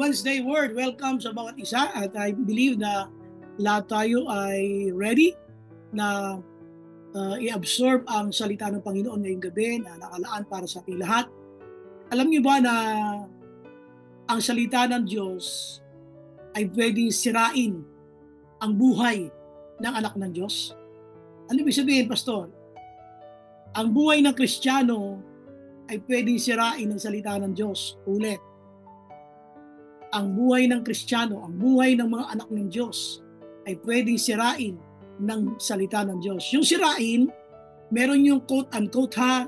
Wednesday Word. Welcome sa bawat isa at I believe na lahat tayo ay ready na i-absorb ang salita ng Panginoon ngayong gabi na nakalaan para sa ating lahat. Alam niyo ba na ang salita ng Diyos ay pwedeng sirain ang buhay ng anak ng Diyos? Ano ibig sabihin, Pastor? Ang buhay ng Kristiyano ay pwedeng sirain ng salita ng Diyos. Ulit. Ang buhay ng Kristiyano, ang buhay ng mga anak ng Diyos ay pwedeng sirain ng salita ng Diyos. Yung sirain, meron yung quote-unquote ha,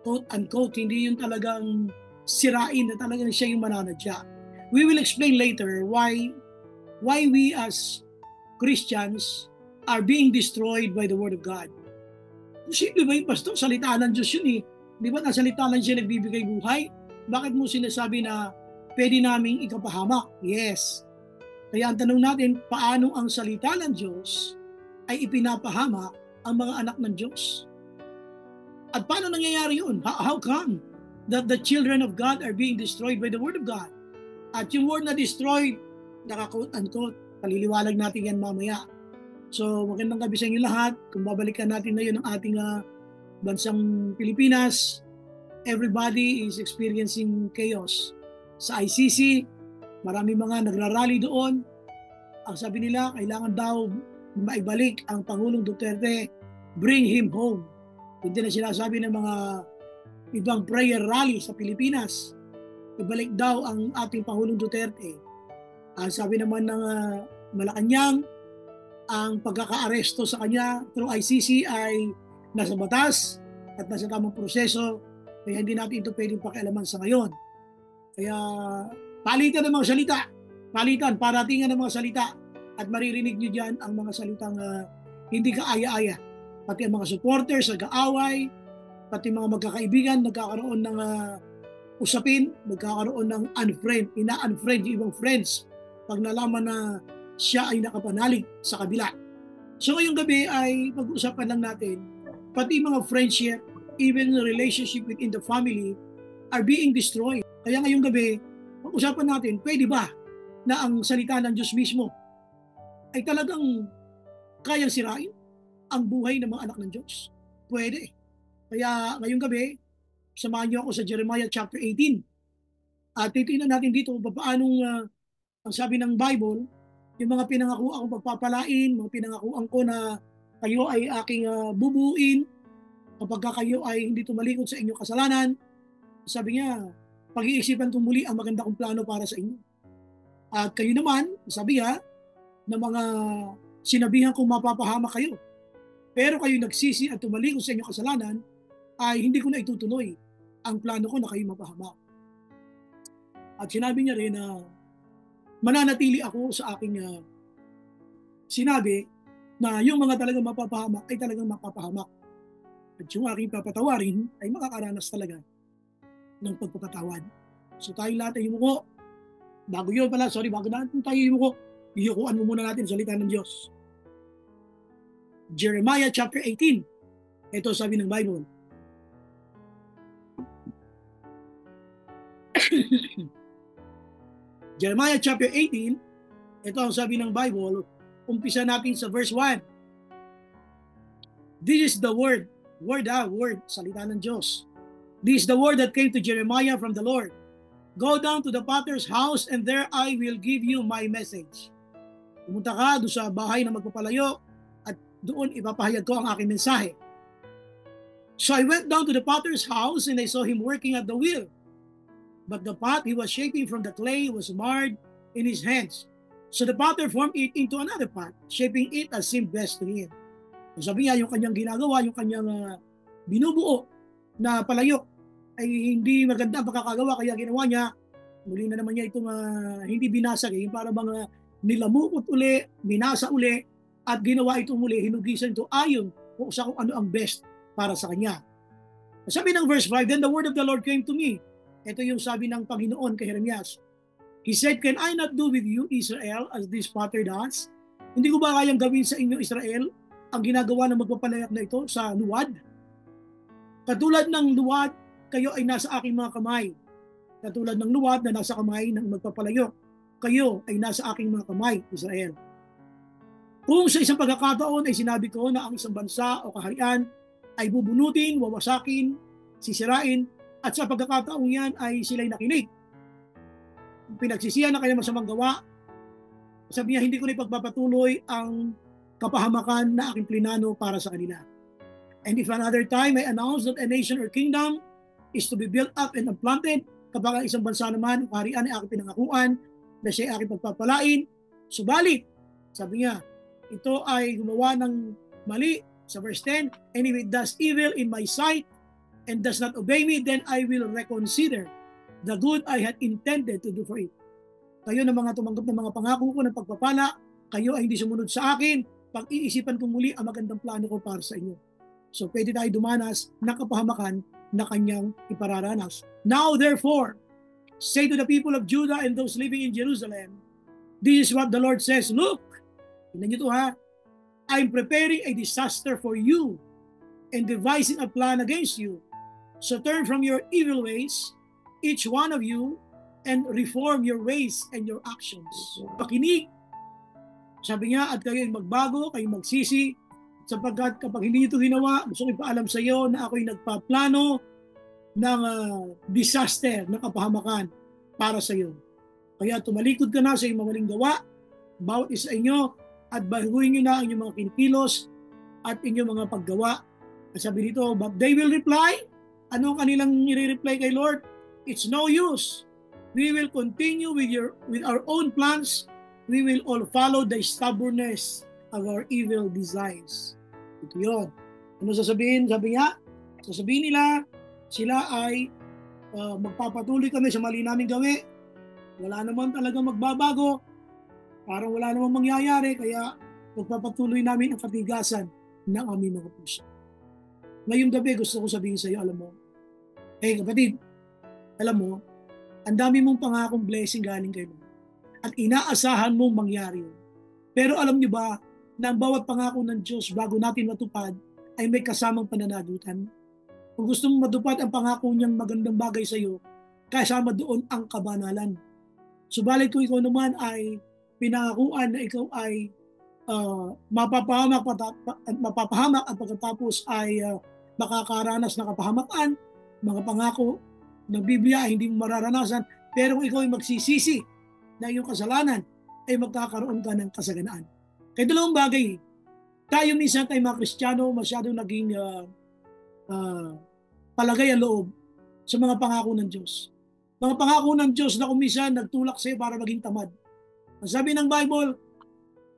quote-unquote, hindi yung talagang sirain na talagang siya yung mananadya. We will explain later why we as Christians are being destroyed by the Word of God. Simple ba yung Pastor? Salita ng Diyos yun eh. Di ba na salita lang siya nagbibigay buhay? Bakit mo sinasabi na pwede naming ikapahamak? Yes. Kaya ang tanong natin, paano ang salita ng Diyos ay ipinapahamak ang mga anak ng Diyos? At paano nangyayari yun? How come that the children of God are being destroyed by the Word of God? At yung word na destroyed, naka-quote-unquote, paliliwalag natin yan mamaya. So magandang gabi sa inyo lahat. Kung babalikan natin na yun ang ating bansang Pilipinas, everybody is experiencing chaos. Sa ICC, marami mga nagrarally doon. Ang sabi nila, kailangan daw maibalik ang Pangulong Duterte, bring him home. Hindi na sinasabi ng mga ibang prayer rally sa Pilipinas, ibalik daw ang ating Pangulong Duterte. Ang sabi naman ng Malacanang, ang pagkakaaresto sa kanya through ICC ay nasa batas at nasa tamang proseso, kaya hindi natin ito pwedeng pakialaman sa ngayon. Kaya palitan ng mga salita, palitan, paratingan ng mga salita, at maririnig nyo dyan ang mga salitang hindi kaaya-aya. Pati ang mga supporters, nag-aaway, pati mga magkakaibigan, nagkakaroon ng usapin, nagkakaroon ng unfriend, ina-unfriend yung ibang friends pag nalaman na siya ay nakapanalig sa kabila. So ngayong gabi ay pag-uusapan lang natin, pati mga friendship, even relationship within the family are being destroyed. Kaya ngayong gabi, pag-usapan natin, pwede ba na ang salita ng Diyos mismo ay talagang kayang sirain ang buhay ng mga anak ng Diyos? Pwede. Kaya ngayong gabi, samahan niyo ako sa Jeremiah chapter 18. At titingnan natin dito kung paano ang sabi ng Bible, yung mga pinangakuan kong pagpapalain, mga pinangakuan ko na kayo ay aking bubuin kapag kayo ay hindi tumalikod sa inyong kasalanan. Sabi niya, pag-iisipan kong muli ang maganda kong plano para sa inyo. At kayo naman, sabi niya, na mga sinabihan kong mapapahamak kayo. Pero kayo nagsisi at tumalikod sa inyong kasalanan, ay hindi ko na itutuloy ang plano ko na kayo mapahamak. At sinabi niya rin na mananatili ako sa aking sinabi na yung mga talagang mapapahamak ay talagang mapapahamak. At yung aking papatawarin ay makakaranas talaga ng pagpapatawad. So tayo lahat ay yumuko. Bago natin tayo yumuko, iyukuan mo muna natin salita ng Diyos. Jeremiah chapter 18. Ito sabi ng Bible. Jeremiah chapter 18, ito ang sabi ng Bible, umpisa natin sa verse 1. This is the word, salita ng Diyos. This is the word that came to Jeremiah from the Lord. Go down to the potter's house and there I will give you my message. Pumunta ka doon sa bahay na magpapalayo at doon ipapahayag ko ang aking mensahe. So I went down to the potter's house and I saw him working at the wheel. But the pot he was shaping from the clay was marred in his hands. So the potter formed it into another pot, shaping it as seemed best to him. So sabi niya, yung kanyang ginagawa, yung kanyang binubuo na palayok ay hindi maganda ang pagkakagawa, kaya ginawa niya, muli na naman niya itong hindi binasag, yung para bang nilamukot uli, binasa uli, at ginawa ito muli, hinugisan ito ayon kung ano ang best para sa kanya. Sabi ng verse 5, then the word of the Lord came to me. Ito yung sabi ng Panginoon kay Jeremias. He said, can I not do with you, Israel, as this potter does? Hindi ko ba kayang gawin sa inyo, Israel, ang ginagawa ng magpapalayap na ito sa luwad? Katulad ng luwad, kayo ay nasa aking mga kamay. Katulad ng luwad na nasa kamay ng magpapalayo. kayo ay nasa aking mga kamay, Israel. Kung sa isang pagkakataon ay sinabi ko na ang isang bansa o kaharian ay bubunutin, wawasakin, sisirain, at sa pagkakataong yan ay sila'y nakinig, pinagsisihan na kanyang masamang gawa, sabi niya, hindi ko na ipagpapatuloy ang kapahamakan na aking plinano para sa kanila. And if another time I announce that a nation or kingdom is to be built up and planted, kapag ang isang bansa naman, kaharian ay aking pinangakuan, na siya ay aking pagpapalain, subalit, sabi niya, ito ay gumawa ng mali, sa verse 10, and if it does evil in my sight, and does not obey me, then I will reconsider the good I had intended to do for it. Kayo na mga tumanggap ng mga pangako ko ng pagpapala, kayo ay hindi sumunod sa akin, pag-iisipan ko muli ang magandang plano ko para sa inyo. So pwede tayo dumanas ng kapahamakan na kanyang ipararanas. Now therefore, say to the people of Judah and those living in Jerusalem, this is what the Lord says, look, tingnan niyo to ha, I'm preparing a disaster for you and devising a plan against you. So turn from your evil ways, each one of you, and reform your ways and your actions. Pakinig, sabi niya, at kayo ay magbago, kayo magsisi, sapagkat kapag hindi ito ginawa, gusto ko ipaalam sa iyo na ako'y nagpaplano ng disaster, ng kapahamakan para sa iyo. Kaya tumalikod ka na sa iyong maling gawa, bawat isa inyo, at baguhin nyo na ang inyong mga kinikilos at inyong mga paggawa. At sabi dito, but they will reply, ano kanilang i-reply kay Lord? It's no use. We will continue with our own plans. We will all follow the stubbornness of our evil designs. Ito yun. Ano sasabihin? Sabi niya, sasabihin nila, sila ay magpapatuloy kami sa mali namin gawi. Wala naman talaga magbabago. Parang wala namang mangyayari, kaya magpapatuloy namin ang katigasan ng aming mga puso. Ngayong gabi, gusto ko sabihin sa iyo, alam mo, kapatid, alam mo, ang dami mong pangakong blessing galing kay Lord. At inaasahan mong mangyari yun. Pero alam niyo ba, na ang bawat pangako ng Diyos bago natin matupad, ay may kasamang pananagutan. Kung gusto mong matupad ang pangako niyang magandang bagay sa iyo, kasama doon ang kabanalan. Subalit kung ikaw naman ay pinangakuan na ikaw ay mapapahamak at pagkatapos ay makakaranas ng kapahamakan, mga pangako ng Biblia ay hindi mo mararanasan, pero kung ikaw ay magsisisi na iyong kasalanan, ay magkakaroon ka ng kasaganaan. Kaya dalawang bagay, tayo minsan tayo mga Kristiyano masyadong naging palagay ang loob sa mga pangako ng Diyos. Mga pangako ng Diyos na kumisan nagtulak sa iyo para maging tamad. Ang sabi ng Bible,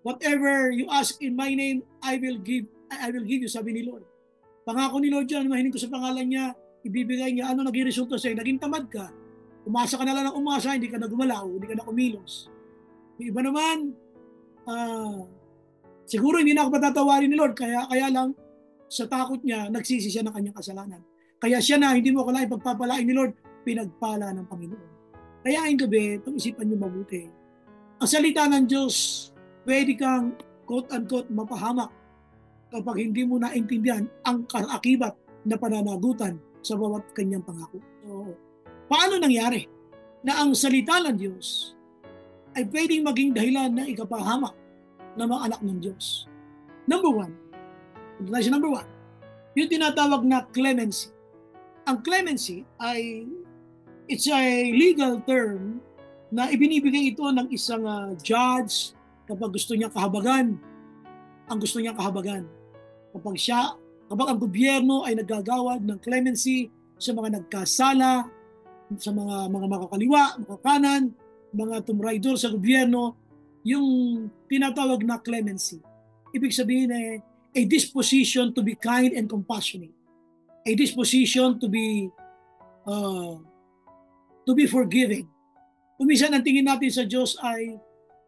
whatever you ask in my name, I will give you, sabi ni Lord. Pangako ni Lord yan, mahinig ko sa pangalan niya, ibibigay niya, ano naging resulta sa'yo? Naging tamad ka. Umasa ka na lang ng umasa, hindi ka na gumalaw, hindi ka na kumilos. Yung iba naman, siguro hindi na ako patatawarin ni Lord, kaya lang, sa takot niya, nagsisi siya ng kanyang kasalanan. Kaya siya na, hindi mo kailangan pagpapalain ni Lord, pinagpala ng Panginoon. Kaya ang gabi, pag-isipan niyo mabuti. Ang salita ng Diyos, pwede kang quote-unquote mapahamak kapag hindi mo naintindihan ang kaakibat na pananagutan sa bawat kanyang pangako. So, paano nangyari na ang salita ng Diyos ay pwedeng maging dahilan na ikapahamak ng mga anak ng Diyos? Number one, yung tinatawag na clemency. Ang clemency ay it's a legal term na ibinibigay ito ng isang judge kapag gusto niya kahabagan. Ang gusto niya kahabagan. Kapag ang gobyerno ay naggagawad ng clemency sa mga nagkasala, sa mga makakaliwa, makakanan, mga tumraidor sa gobyerno, yung tinatawag na clemency. Ibig sabihin a disposition to be kind and compassionate. A disposition to be forgiving. Kuminsan ang tingin natin sa Diyos ay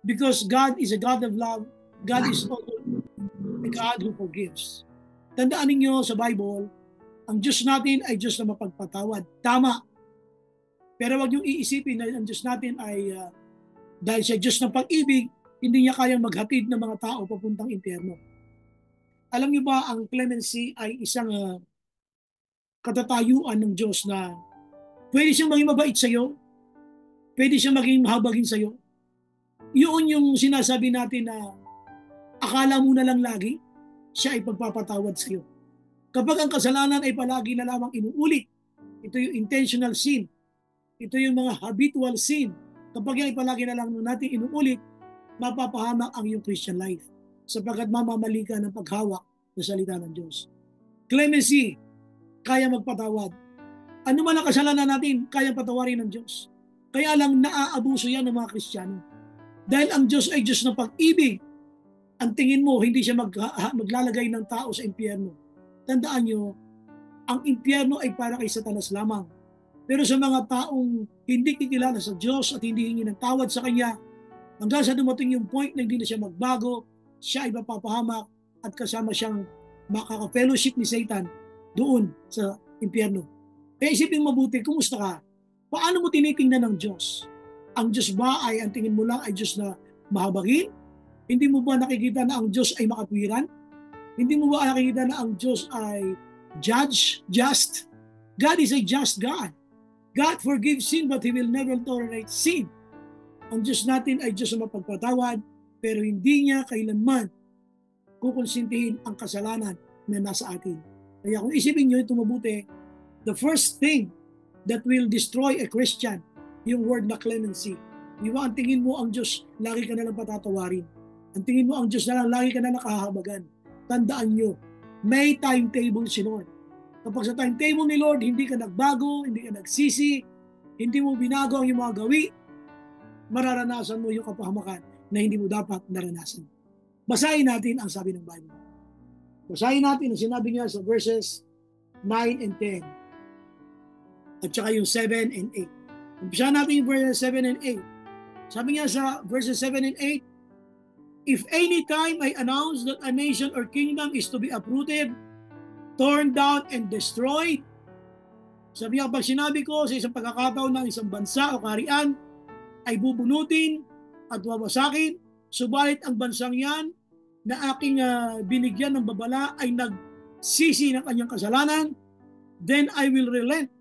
because God is a God of love, God is also a God who forgives. Tandaan ninyo sa Bible, ang Diyos natin ay Diyos na mapagpatawad. Tama. Pero wag niyong iisipin na ang Diyos natin ay dahil siya Diyos ng pag-ibig, hindi niya kayang maghatid ng mga tao papuntang impyerno. Alam niyo ba, ang clemency ay isang katatayuan ng Diyos na pwede siyang maging mabait sa iyo, pwede siyang maging mahabagin sa iyo, Yun yung sinasabi natin na akala mo na lang lagi, siya ay pagpapatawad sa iyo. Kapag ang kasalanan ay palagi na lamang inuulit, ito yung intentional sin, ito yung mga habitual sin, kapag yan ay palagi na lang natin inuulit, mapapahamak ang iyong Christian life sapagkat mamamali ka ng paghawak sa salita ng Diyos. Clemency, kaya magpatawad. Ano man ang kasalanan natin, kaya patawarin ng Diyos. Kaya lang naaabuso yan ng mga Kristiyano. Dahil ang Diyos ay Diyos ng pag-ibig, ang tingin mo, hindi siya maglalagay ng tao sa impyerno. Tandaan nyo, ang impyerno ay para kay Satanas lamang. Pero sa mga taong hindi kikilala sa Diyos at hindi hingi ng tawad sa Kanya, hanggang sa dumating yung point na hindi na siya magbago, siya ay mapapahamak at kasama siyang makaka-fellowship ni Satan doon sa impyerno. Kaya isipin mabuti, kumusta ka? Paano mo tinitingnan ng Diyos? Ang Diyos ba ay, ang tingin mo lang ay Diyos na mahabagin? Hindi mo ba nakikita na ang Diyos ay makatwiran? Hindi mo ba nakikita na ang Diyos ay just? God is a just God. God forgives sin but He will never tolerate sin. Ang Diyos natin ay Diyos na mapagpatawad, pero hindi niya kailanman kukonsintihin ang kasalanan na nasa atin. Kaya kung isipin nyo ito mabuti, the first thing that will destroy a Christian, yung word na clemency. Di ba, ang tingin mo ang Diyos, lagi ka na lang patatawarin. Ang tingin mo ang Diyos na lang, lagi ka na nakahahabagan. Tandaan nyo, may timetable si Lord. Kapag sa timetable ni Lord, hindi ka nagbago, hindi ka nagsisi, hindi mo binago ang iyong mga gawi, mararanasan mo yung kapahamakan na hindi mo dapat naranasan. Basahin natin ang sabi ng Bible. Basahin natin ang sinabi niya sa verses 9 and 10. At saka yung 7 and 8. Umpisa natin yung verses 7 and 8. Sabi niya sa verses 7 and 8, if any time I announce that a nation or kingdom is to be uprooted, torn down, and destroyed, sabi niya, pag sinabi ko sa isang pagkakataon ng isang bansa o kaharian ay bubunutin at wawasakin, subalit ang bansang yan na aking binigyan ng babala ay nagsisi ng kanyang kasalanan, then I will relent.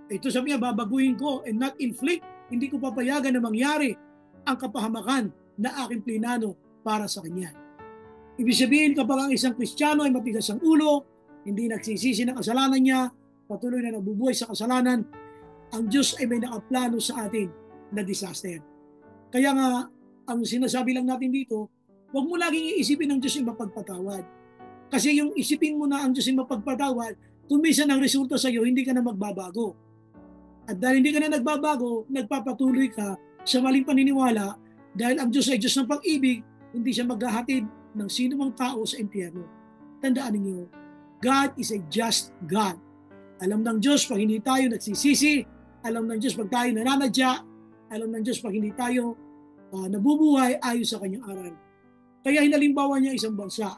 Ito sabi niya, babaguhin ko and not inflict. Hindi ko papayagan na mangyari ang kapahamakan na aking plinano para sa kanya. Ibig sabihin, kapag ang isang Kristiyano ay matigas ang ulo, hindi nagsisisi ng kasalanan niya, patuloy na nabubuhay sa kasalanan, ang Diyos ay may nakaplano sa atin na disaster. Kaya nga, ang sinasabi lang natin dito, huwag mo laging iisipin ng Diyos ay mapagpatawad. Kasi yung isipin mo na ang Diyos ay mapagpatawad, kung minsan ang resulta sa iyo, hindi ka na magbabago. At dahil hindi ka na nagbabago, nagpapatuloy ka sa maling paniniwala dahil ang Diyos ay Diyos ng pag-ibig, hindi siya maghahatid ng sino mang tao sa impyerno. Tandaan ninyo, God is a just God. Alam ng Diyos pag hindi tayo nagsisisi, alam ng Diyos pag tayo nananadya, alam ng Diyos pag hindi tayo nabubuhay ayon sa kanyang aral. Kaya hinalimbawa niya isang bansa.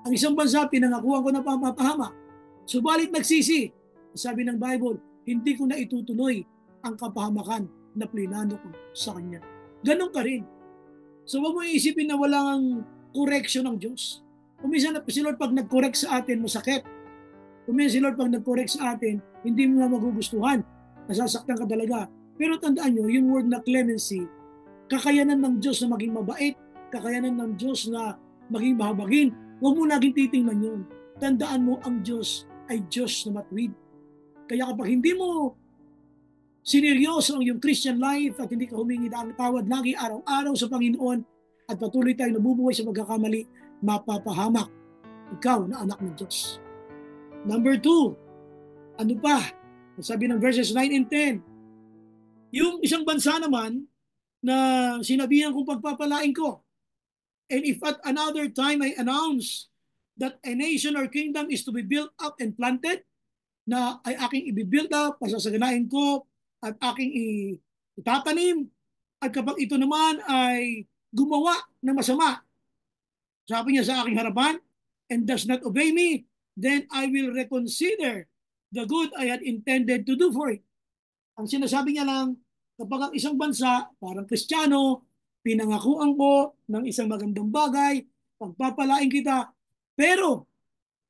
Ang isang bansa, pinangakuhan ko na papapahamak. Subalit nagsisi. Sabi ng Bible, hindi ko na itutuloy ang kapahamakan na plinano ko sa kanya. Ganon ka rin. So huwag mo iisipin na walang correction ng Diyos. Kuminsan si Lord pag nag-correct sa atin, masakit. Kuminsan si Lord pag nag-correct sa atin, hindi mo na magugustuhan. Nasasaktan ka talaga. Pero tandaan nyo, yung word na clemency, kakayanan ng Diyos na maging mabait, kakayanan ng Diyos na maging mahabagin. Huwag mo laging titingnan yun. Tandaan mo, ang Diyos ay Diyos na matuwid. Kaya kapag hindi mo sineryoso ang iyong Christian life at hindi ka humingi ng tawad lagi araw-araw sa Panginoon at patuloy tayong nabubuhay sa pagkakamali, mapapahamak ikaw na anak ng Diyos. Number 2, ano pa? Sabi ng verses 9 and 10, yung isang bansa naman na sinabihan kong pagpapalain ko, and if at another time I announce that a nation or kingdom is to be built up and planted, na ay aking i-build up, pasasaganain ko, at aking itatanim, at kapag ito naman ay gumawa ng masama, sabi niya sa aking harapan, and does not obey me, then I will reconsider the good I had intended to do for it. Ang sinasabi niya lang, kapag ang isang bansa, parang Kristiyano, pinangakuan ko ng isang magandang bagay, pagpapalain kita, pero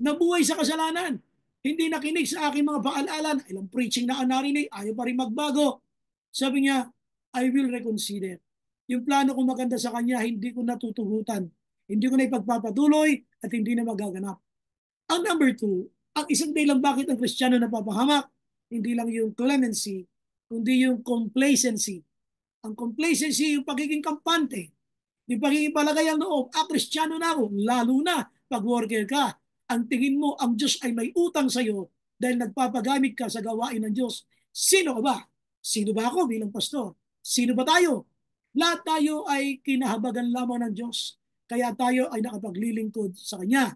nabuhay sa kasalanan, hindi nakinig sa aking mga paalalan, ilang preaching na narinig, ayaw pa rin magbago. Sabi niya, I will reconsider. Yung plano kong maganda sa Kanya, hindi ko natutugutan. Hindi ko na ipagpapatuloy at hindi na magaganap. Ang number two, ang isang dahilan bakit ang Kristiyano napapahamak, hindi lang yung clemency, kundi yung complacency. Ang complacency, yung pagiging kampante, yung pagiging palagay ang loob, Kristiyano na ako, lalo na pag worker ka. Ang tingin mo, ang Diyos ay may utang sa iyo dahil nagpapagamit ka sa gawain ng Diyos. Sino ka ba? Sino ba ako bilang pastor? Sino ba tayo? Lahat tayo ay kinahabagan lamang ng Diyos. Kaya tayo ay nakapaglilingkod sa Kanya.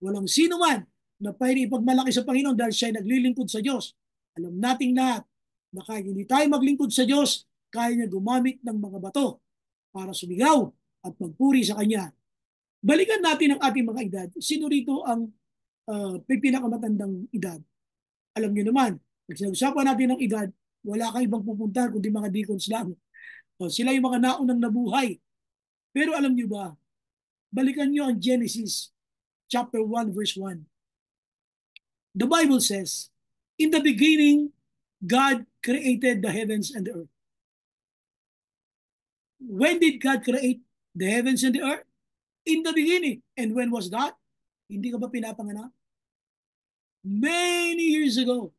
Walang sino man na pwede ipagmalaki sa Panginoon dahil siya ay naglilingkod sa Diyos. Alam nating lahat na kahit hindi tayo maglingkod sa Diyos, kaya niya gumamit ng mga bato para sumigaw at magpuri sa Kanya. Balikan natin ang ating mga edad. Sino rito ang may pinakamatandang edad? Alam niyo naman, pag sinag-usapan natin ng edad, wala kang ibang pupunta kundi mga deacons lang. Sila yung mga naunang nabuhay. Pero alam niyo ba, balikan niyo ang Genesis chapter 1 verse 1. The Bible says, in the beginning, God created the heavens and the earth. When did God create the heavens and the earth? In the beginning. And when was that? Hindi ka ba pinapanganak? Many years ago.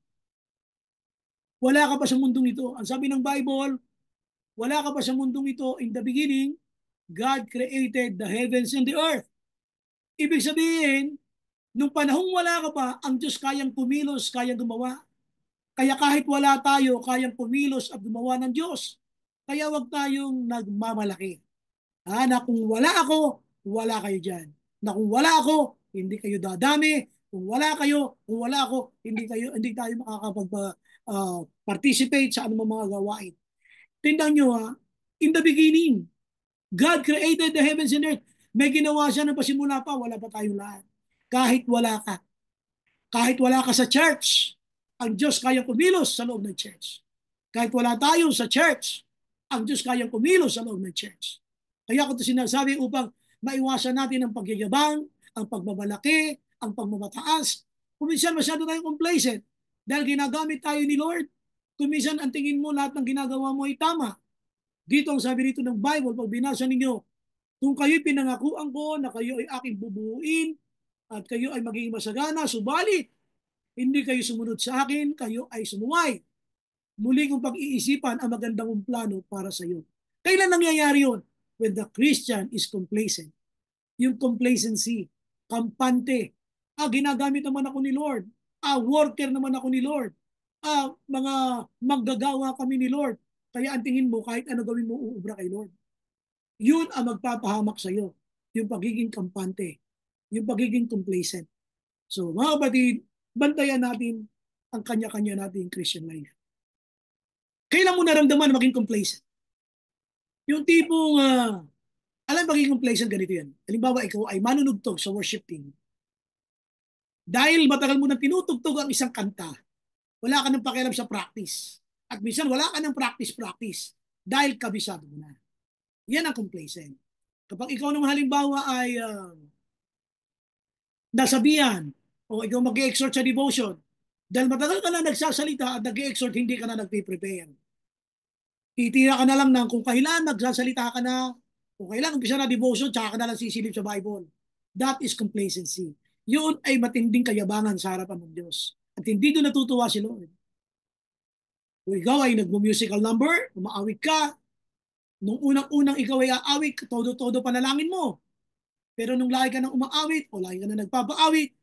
Wala ka pa sa mundong ito. Ang sabi ng Bible, wala ka pa sa mundong ito. In the beginning, God created the heavens and the earth. Ibig sabihin, nung panahong wala ka pa, ang Diyos kayang kumilos, kayang gumawa. Kaya kahit wala tayo, kayang kumilos at gumawa ng Diyos. Kaya wag tayong nagmamalaki. Na kung wala ako, wala kayo dyan. Na kung wala ako, hindi kayo dadami. Kung wala kayo, kung wala ako, hindi tayo makakapag-participate sa anumang mga gawain. Tindang nyo in the beginning, God created the heavens and earth. May ginawa siya ng pasimula pa, wala pa tayong lahat. Kahit wala ka. Kahit wala ka sa church, ang Diyos kayang kumilos sa loob ng church. Kahit wala tayo sa church, ang Diyos kayang kumilos sa loob ng church. Kaya ko ito sinasabi upang maiwasan natin ang pagyayabang, ang pagbabalaki, ang pagmamataas. Kuminsan masyado tayong complacent dahil ginagamit tayo ni Lord. Kuminsan ang tingin mo lahat ng ginagawa mo ay tama. Dito ang sabi rito ng Bible, pag binasa ninyo, kung kayo'y pinangakuan ko na kayo ay aking bubuuin at kayo ay magiging masagana, subalit hindi kayo sumunod sa akin, kayo ay sumuway. Muli kong pag-iisipan ang magandang plano para sa iyo. Kailan nangyayari yun? When the Christian is complacent. Yung complacency, kampante. Ginagamit naman ako ni Lord. Worker naman ako ni Lord. Mga manggagawa kami ni Lord. Kaya ang tingin mo, kahit ano gawin mo, uubra kay Lord. Yun ang magpapahamak sa iyo. Yung pagiging kampante. Yung pagiging complacent. So mga kapatid, bantayan natin ang kanya-kanya nating Christian life. Kailan mo naramdaman maging complacent? Yung tipong, alam maging complacent ganito yan. Halimbawa, ikaw ay manunugtog sa worship team. Dahil matagal mo nang tinutugtog ang isang kanta, wala ka nang pakialam sa practice. At minsan wala ka nang practice dahil kabisado mo na. Yan ang complacent. Kapag ikaw naman halimbawa ay nasabihan o ikaw mag-exhort sa devotion, dahil matagal ka na nagsasalita at nag-exhort, hindi ka na nag-prepare. Titira ka na lang ng kung kailan nagsasalita ka na, kung kailan umpisa na devotion, tsaka ka na lang sisilip sa Bible. That is complacency. Yun ay matinding kayabangan sa harapan ng Diyos. At hindi doon natutuwa si Lord. Kung ikaw ay nagmo-musical number, umaawit ka, nung unang-unang ikaw ay aawit, todo-todo panalangin mo. Pero nung lagi ka nang umaawit o lagi ka na nagpapaawit,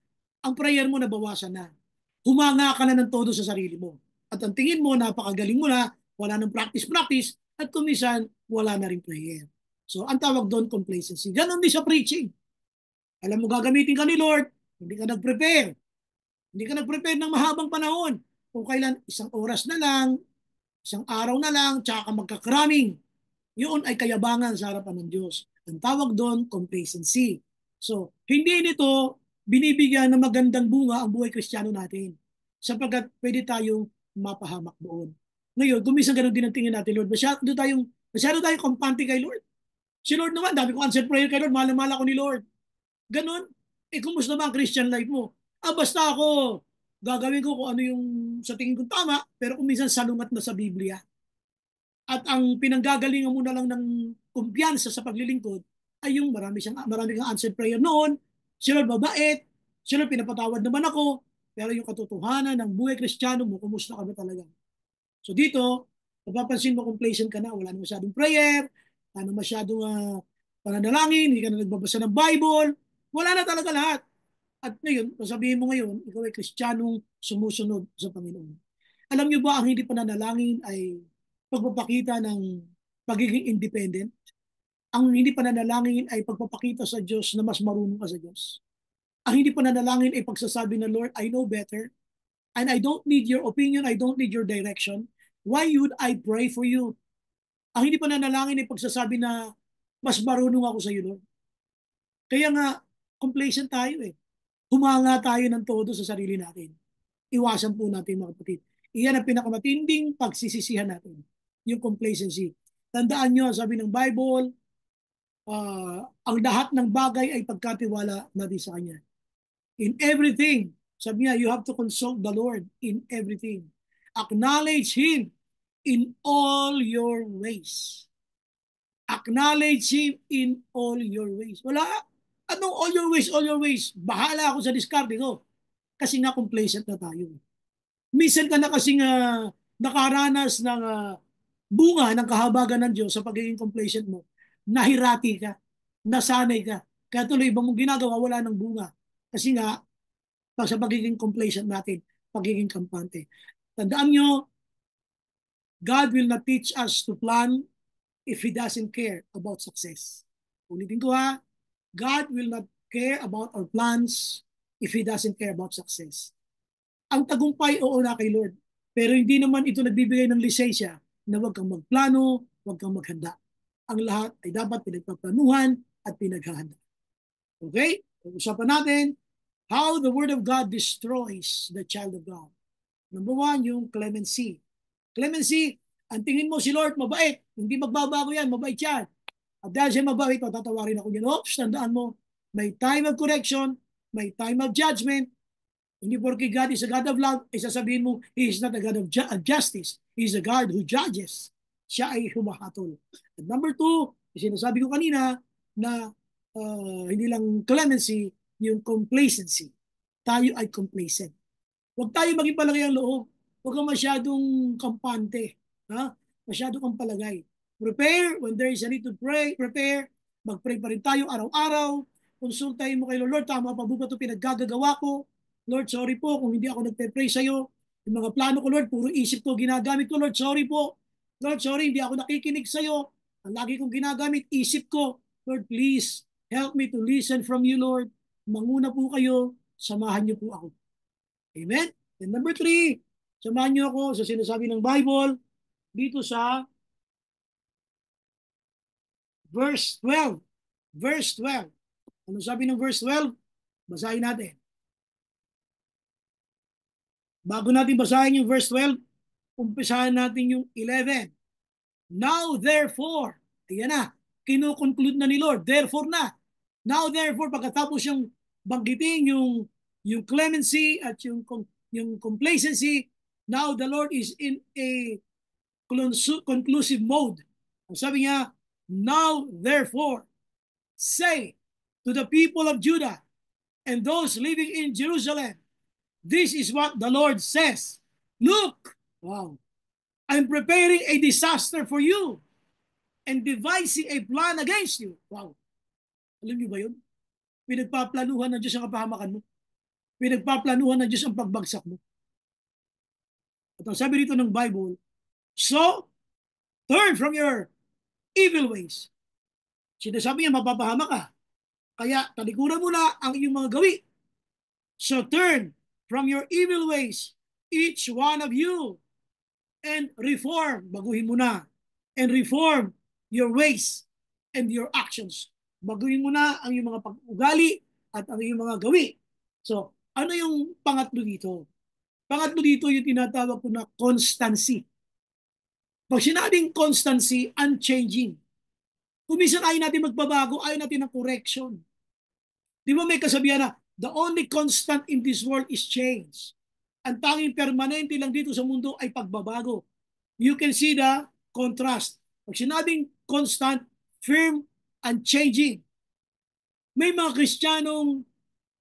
ang prayer mo nabawasan na. Humanga ka na ng todo sa sarili mo. At ang tingin mo, napakagaling mo na, wala nang practice, at kumisan, wala na rin prayer. So, ang tawag doon, complacency. Ganon din sa preaching. Alam mo, gagamitin ka ni Lord, hindi ka nag-prepare. Hindi ka nag-prepare ng mahabang panahon. Kung kailan, isang oras na lang, isang araw na lang, tsaka magkakraming. Yun ay kayabangan sa harapan ng Diyos. Ang tawag doon, complacency. So, hindi nito binibigyan ng magandang bunga ang buhay Kristiyano natin. Sapagkat pwede tayong mapahamak doon. Ngayon, kumisan ganun din ang tingin natin, Lord. Masyado tayong kampante kay Lord. Si Lord naman, dami ko answer prayer kay Lord, mahal ako ni Lord. Ganon. Kumusta ba ang Christian life mo? Basta ako, gagawin ko kung ano yung sa tingin kong tama, pero kung minsan salungat na sa Biblia. At ang pinanggagalingan mo na lang ng kumpiyansa sa paglilingkod ay yung marami kang answered prayer noon, si Lord mabait, si Lord pinapatawad naman ako, pero yung katotohanan ng buhay Kristiyano mo, kumusta ka ba talaga? So dito, mapapansin mo complacent ka na, wala na masyadong prayer, wala na masyadong pananalangin, hindi ka na nagbabasa ng Bible, wala na talaga lahat. At ngayon, sabihin mo ngayon, ikaw ay Kristiyanong sumusunod sa Panginoon. Alam niyo ba, ang hindi pananalangin ay pagpapakita ng pagiging independent? Ang hindi pananalangin ay pagpapakita sa Diyos na mas marunong ka sa Diyos. Ang hindi pananalangin ay pagsasabi na, Lord, I know better, and I don't need your opinion, I don't need your direction. Why would I pray for you? Ang hindi pananalangin ay pagsasabi na, mas marunong ako sa iyo, Lord. Kaya nga, complacent tayo eh. Humanga tayo ng todo sa sarili natin. Iwasan po natin mga kapatid. Iyan ang pinakamatinding pagsisisihan natin, yung complacency. Tandaan nyo, sabi ng Bible, ang lahat ng bagay ay pagkatiwala natin sa Kanya. In everything, sabi niya, you have to consult the Lord in everything. Acknowledge Him in all your ways. Acknowledge Him in all your ways. Wala, anong all your ways, all your ways? Bahala ako sa diskarte ko. Kasi nga complacent na tayo. Minsan ka na kasing nakaranas ng bunga ng kahabagan ng Diyos sa pagiging complacent mo. Nahirati ka, nasanay ka. Kaya tuloy, iba mong ginagawa, wala ng bunga. Kasi nga, sa pagiging complacent natin, pagiging kampante. Tandaan nyo, God will not teach us to plan if He doesn't care about success. Ulitin ko ha, God will not care about our plans if He doesn't care about success. Ang tagumpay, oo na kay Lord. Pero hindi naman ito nagbibigay ng lisensya na huwag kang magplano, huwag kang maghanda. Ang lahat ay dapat pinagpaplanuhan at pinaghahanda. Okay? Usapan natin how the Word of God destroys the child of God. Number one, yung clemency. Clemency, ang tingin mo si Lord, mabait. Hindi magbabago yan, mabait yan. At dahil siya mabait, patatawarin ako niyan. Oops, tandaan mo, may time of correction, may time of judgment. Hindi porque God is a God of love, isasabihin mo, He is not a God of justice. He is a God who judges. Siya ay humahatol. At number two, sinasabi ko kanina na hindi lang clemency, yung complacency. Tayo ay complacent. Huwag tayo maging palagay ang loob. Huwag kang masyadong kampante. Ha? Masyado kang palagay. Prepare when there is a need to pray. Prepare. Mag-pray pa rin tayo araw-araw. Konsultahin mo kay Lord, tama pa ba ito pinaggagawa ko? Lord, sorry po kung hindi ako nagpe-pray sa'yo. Yung mga plano ko, Lord, puro isip ko, ginagamit ko, Lord, sorry po. Lord, sorry, hindi ako nakikinig sa'yo. Ang lagi kong ginagamit, isip ko. Lord, please, help me to listen from you, Lord. Manguna po kayo, samahan niyo po ako. Amen? And number three, samahan niyo ako sa sinasabi ng Bible dito sa verse 12. Verse 12. Ano sabi ng verse 12? Basahin natin. Bago natin basahin yung verse 12, umpisahan natin yung 11. Now therefore, ayan na, kinukonclude na ni Lord, therefore na. Now therefore, pagkatapos yung banggitin yung clemency at yung complacency, now the Lord is in a conclusive mode. Ang sabi niya, now therefore, say to the people of Judah and those living in Jerusalem, this is what the Lord says. Look, wow, I'm preparing a disaster for you and devising a plan against you. Wow. Alam niyo ba yun? Pinagpaplanuhan ng Diyos ang kapahamakan mo. Pinagpaplanuhan ng Diyos ang pagbagsak mo. At ang sabi dito ng Bible, so, turn from your evil ways. Sinasabi niya, mapapahama ka. Kaya, talikuran mo na ang iyong mga gawi. So, turn from your evil ways, each one of you, and reform, baguhin mo na, and reform your ways and your actions. Baguhin mo na ang iyong mga pag-ugali at ang iyong mga gawi. So, ano yung pangatlo dito? Pangatlo dito yung tinatawag ko na constancy. Pag sinabing constancy, unchanging. Kung minsan ayaw natin magbabago, ayaw natin ng correction. Di ba may kasabihan na, the only constant in this world is change. Ang tanging permanente lang dito sa mundo ay pagbabago. You can see contrast. Pag sinabing constant, firm, unchanging. May mga Kristiyanong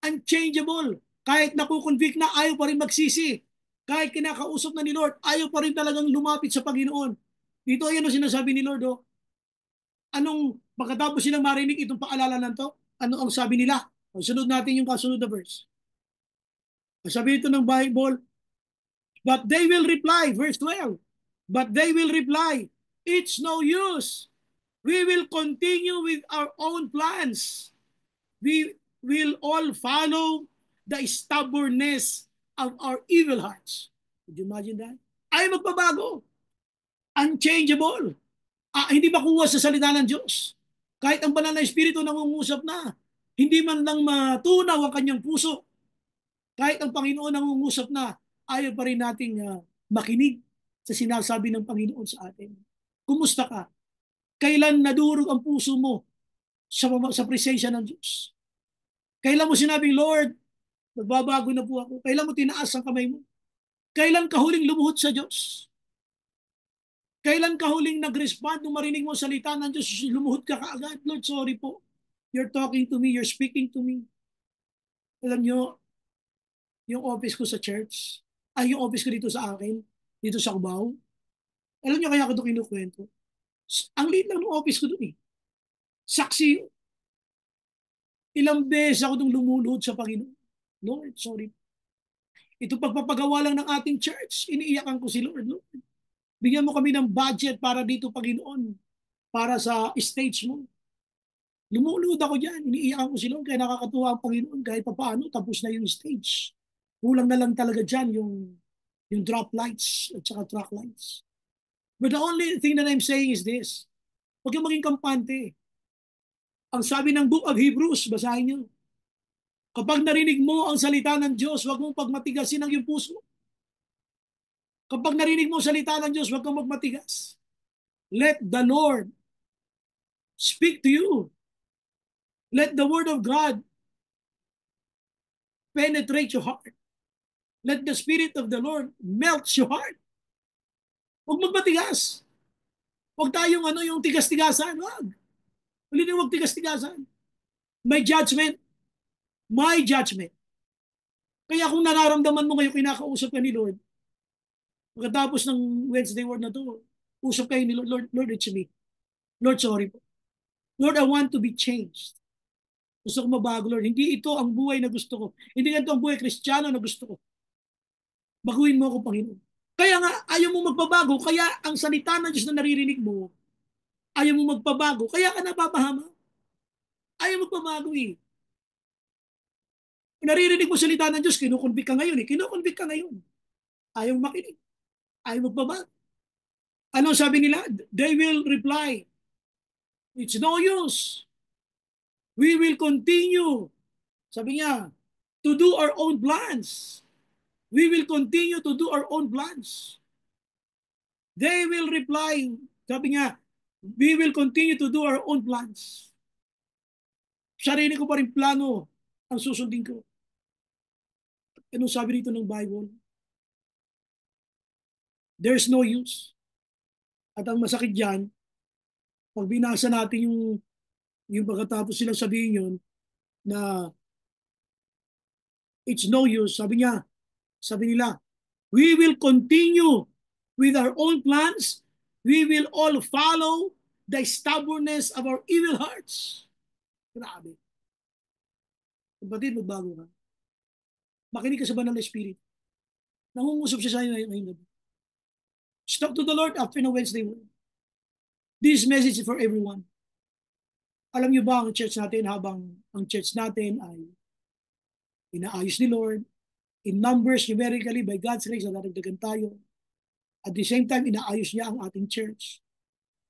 unchangeable. Kahit nakukonvict na, ayaw pa rin magsisi. Kahit kinakausap na ni Lord, ayaw pa rin talagang lumapit sa Panginoon. Dito ayan ang sinasabi ni Lord, oh. Anong, pagkatapos silang marinig itong paalala na to, ano ang sabi nila? Sunod natin yung kasunod na verse. Sabi ito ng Bible, but they will reply, verse 12, but they will reply, it's no use. We will continue with our own plans. We will all follow the stubbornness of our evil hearts. Could you imagine that? Ay magbabago. Unchangeable. Hindi makuha sa salita ng Diyos. Kahit ang banal na Espiritu nangungusap na, hindi man lang matunaw ang kanyang puso. Kahit ang Panginoon nangungusap na, ayaw pa rin nating makinig sa sinasabi ng Panginoon sa atin. Kumusta ka? Kailan nadurog ang puso mo sa presensya ng Diyos? Kailan mo sinabing, Lord, magbabago na po ako? Kailan mo tinaas ang kamay mo? Kailan ka huling lumuhod sa Diyos? Kailan ka huling nag-respond nung marinig mo salita ng Diyos, lumuhod ka kaagad? Lord, sorry po. You're talking to me, you're speaking to me. Alam nyo, yung office ko sa church, yung office ko dito sa akin, dito sa Cubao, alam nyo kaya ako ito kinukwento? Ang liit lang ng office ko doon eh. Saksi, ilang beses ako itong lumuluhod sa Panginoon. Lord, sorry. Ito pagpapagawa lang ng ating church, iniiyakan ko si Lord. Lord, bigyan mo kami ng budget para dito, Panginoon, para sa stage mo. Lumuluhod ako dyan, iniiyakan ko si Lord, kaya nakakatuwa ang Panginoon, kahit pa paano, tapos na yung stage. Kulang na lang talaga dyan yung drop lights at saka track lights. But the only thing that I'm saying is this, huwag kang maging kampante. Ang sabi ng Book of Hebrews, basahin nyo, kapag narinig mo ang salita ng Diyos, huwag mong pagmatigasin ang iyong puso. Kapag narinig mo ang salita ng Diyos, huwag kang magmatigas. Let the Lord speak to you. Let the word of God penetrate your heart. Let the Spirit of the Lord melt your heart. Huwag magmatigas. Huwag tayong yung tigas-tigasan. Huwag. Huli na huwag tigas-tigasan. May judgment. My judgment. Kaya kung nararamdaman mo ngayon kinakausap ka ni Lord, pagkatapos ng Wednesday word na to, usap kayo ni Lord, Lord, it's me. Lord, sorry po. Lord, I want to be changed. Gusto ko mabago, Lord. Hindi ito ang buhay na gusto ko. Hindi ito ang buhay Kristiyano na gusto ko. Baguhin mo ako, Panginoon. Kaya nga, ayaw mo magpabago. Kaya ang salita ng Diyos na naririnig mo, ayaw mo magpabago. Kaya ka napapahama. Ayaw magpabago eh. Naririnig mo salita ng Diyos, kinukonvict ka ngayon eh. Kinukonvict ka ngayon. Ayaw makinig. Ayaw magpabago. Ano sabi nila? They will reply, it's no use. We will continue. Sabi niya, to do our own plans. We will continue to do our own plans. They will reply, sabi niya, we will continue to do our own plans. Sarili ko pa rin plano ang susundin ko. Anong sabi dito ng Bible? There's no use. At ang masakit dyan, pag binasa natin yung pagkatapos silang sabihin yun, na it's no use, sabi nila, we will continue with our own plans. We will all follow the stubbornness of our evil hearts. Grabe. Kapatid, magbago ka. Makinig ka sa banal na Espiritu. Nangungusap siya sa iyo ngayon. Talk to the Lord after na Wednesday word. This message is for everyone. Alam niyo ba ang church natin, habang ang church natin ay inaayos ni Lord, in numbers, numerically, by God's grace, nadagdagan tayo. At the same time, inaayos niya ang ating church.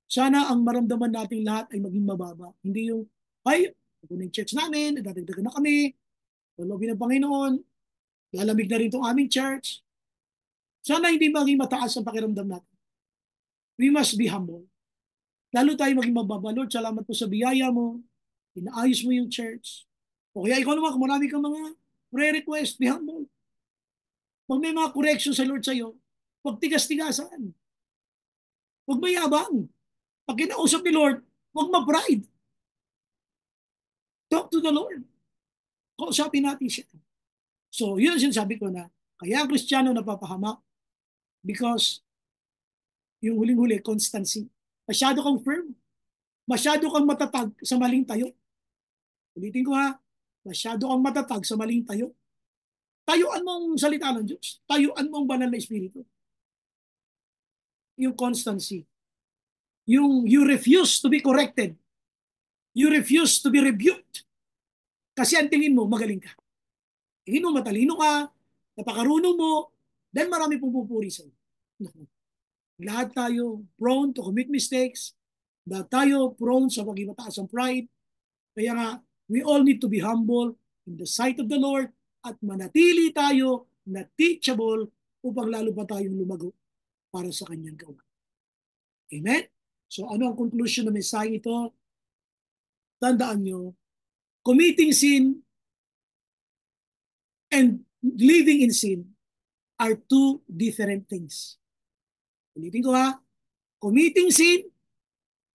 Sana ang maramdaman nating lahat ay maging mababa. Hindi yung, ay, ito na yung church namin, nadagdagan na kami, walogin ng Panginoon, lalamig na rin itong aming church. Sana hindi maging mataas ang pakiramdam natin. We must be humble. Lalo tayo maging mababa. Lord, salamat po sa biyaya mo. Inaayos mo yung church. O kaya ikaw naman, kung marami kang mga prayer request, be humble. Pag may mga correction sa Lord sa'yo, huwag tigas-tigasan. Huwag mayabang. Pag kinausap ni Lord, huwag ma-pride. Talk to the Lord. Kausapin natin siya. So, yun ang sinasabi ko na, kaya ang Kristiyano napapahamak because yung huling-huli, constancy. Masyado kang firm. Masyado kang matatag sa maling tayo. Ulitin ko ha, masyado kang matatag sa maling tayo. Tayuan mo ang salita ng Diyos. Tayuan mo ang banal na Espiritu. Yung constancy. Yung you refuse to be corrected. You refuse to be rebuked. Kasi ang tingin mo, magaling ka. Tingin mo, matalino ka, napakarunong mo, then marami pupupuri sa'yo. Lahat tayo prone to commit mistakes. Lahat tayo prone sa pagiging mataas ang pride. Kaya nga, we all need to be humble in the sight of the Lord at manatili tayo na teachable upang lalo pa tayong lumago para sa kanyang gawa. Amen? So ano ang conclusion ng mensahe ito? Tandaan nyo, committing sin and living in sin are two different things. Ulitin ko ha, committing sin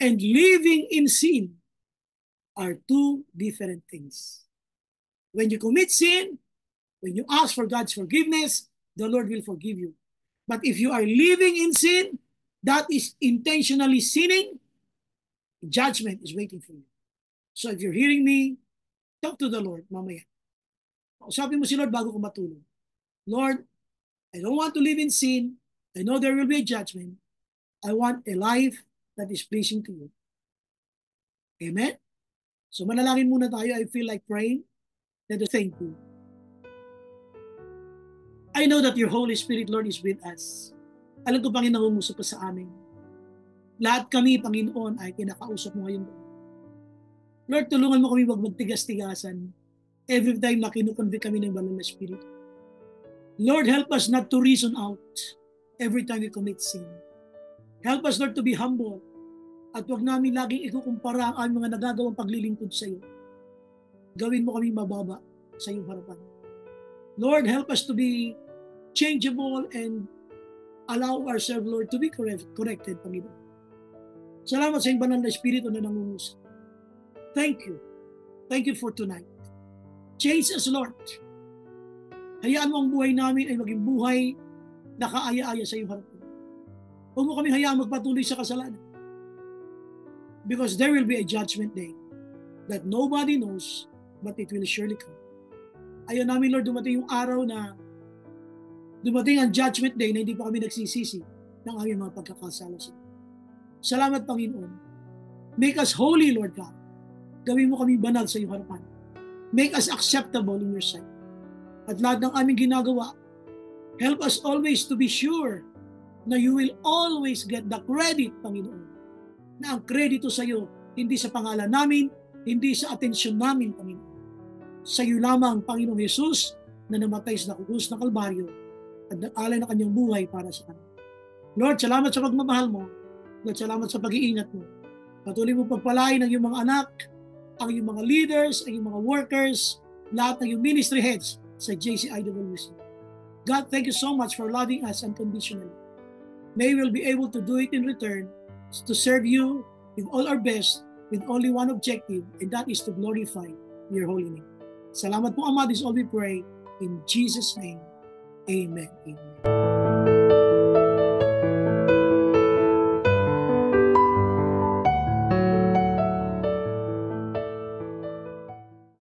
and living in sin are two different things. When you commit sin, when you ask for God's forgiveness, the Lord will forgive you. But if you are living in sin, that is intentionally sinning, judgment is waiting for you. So if you're hearing me, talk to the Lord mamaya. Sabi mo si Lord bago ko matulog. Lord, I don't want to live in sin. I know there will be a judgment. I want a life that is pleasing to you. Amen? So manalangin muna tayo. I feel like praying. Let us thank you. I know that your Holy Spirit, Lord, is with us. Alam ko, Panginoon, umuso pa sa amin. Lahat kami, Panginoon, ay kinakausap mo ngayon. Lord, tulungan mo kami wag magtigas-tigasan every time na kinukonvict kami ng banal na Espiritu. Lord, help us not to reason out every time we commit sin. Help us, Lord, to be humble at wag namin laging ikukumpara ang mga nagagawang paglilingkod sa iyo. Gawin mo kami mababa sa iyong harapan. Lord, help us to be changeable and allow ourselves, Lord, to be corrected, Panginoon. Salamat sa iyong banal na Espiritu na nangungusap. Thank you. Thank you for tonight. Change us, Lord. Hayaan mo ang buhay namin ay maging buhay na kaaya-aya sa iyong harapan. Huwag mo kami hayaan magpatuloy sa kasalanan. Because there will be a judgment day that nobody knows, but it will surely come. Ayaw namin, Lord, dumating yung araw na dumating ang judgment day na hindi pa kami nagsisisi ng aming mga pagkakasala sa iyo. Salamat, Panginoon. Make us holy, Lord God. Gawin mo kami banal sa iyong harapan. Make us acceptable in your sight. At lahat ng aming ginagawa, help us always to be sure na you will always get the credit, Panginoon. Na ang kredito sa iyo, hindi sa pangalan namin, hindi sa atensyon namin, Panginoon. Sa iyo lamang, Panginoong Jesus, na namatay sa krus ng Kalbaryo at nag-alay na kanyang buhay para sa kanya. Lord, salamat sa pagmamahal mo. Lord, salamat sa pag-iingat mo. Patuloy mo pagpalain ang iyong mga anak, ang iyong mga leaders, ang iyong mga workers, lahat ng iyong ministry heads sa JCIWC. God, thank you so much for loving us unconditionally. May we will be able to do it in return, to serve you with all our best, with only one objective, and that is to glorify your holy name. Salamat po, Ama. This is all we pray. In Jesus' name, amen. Amen.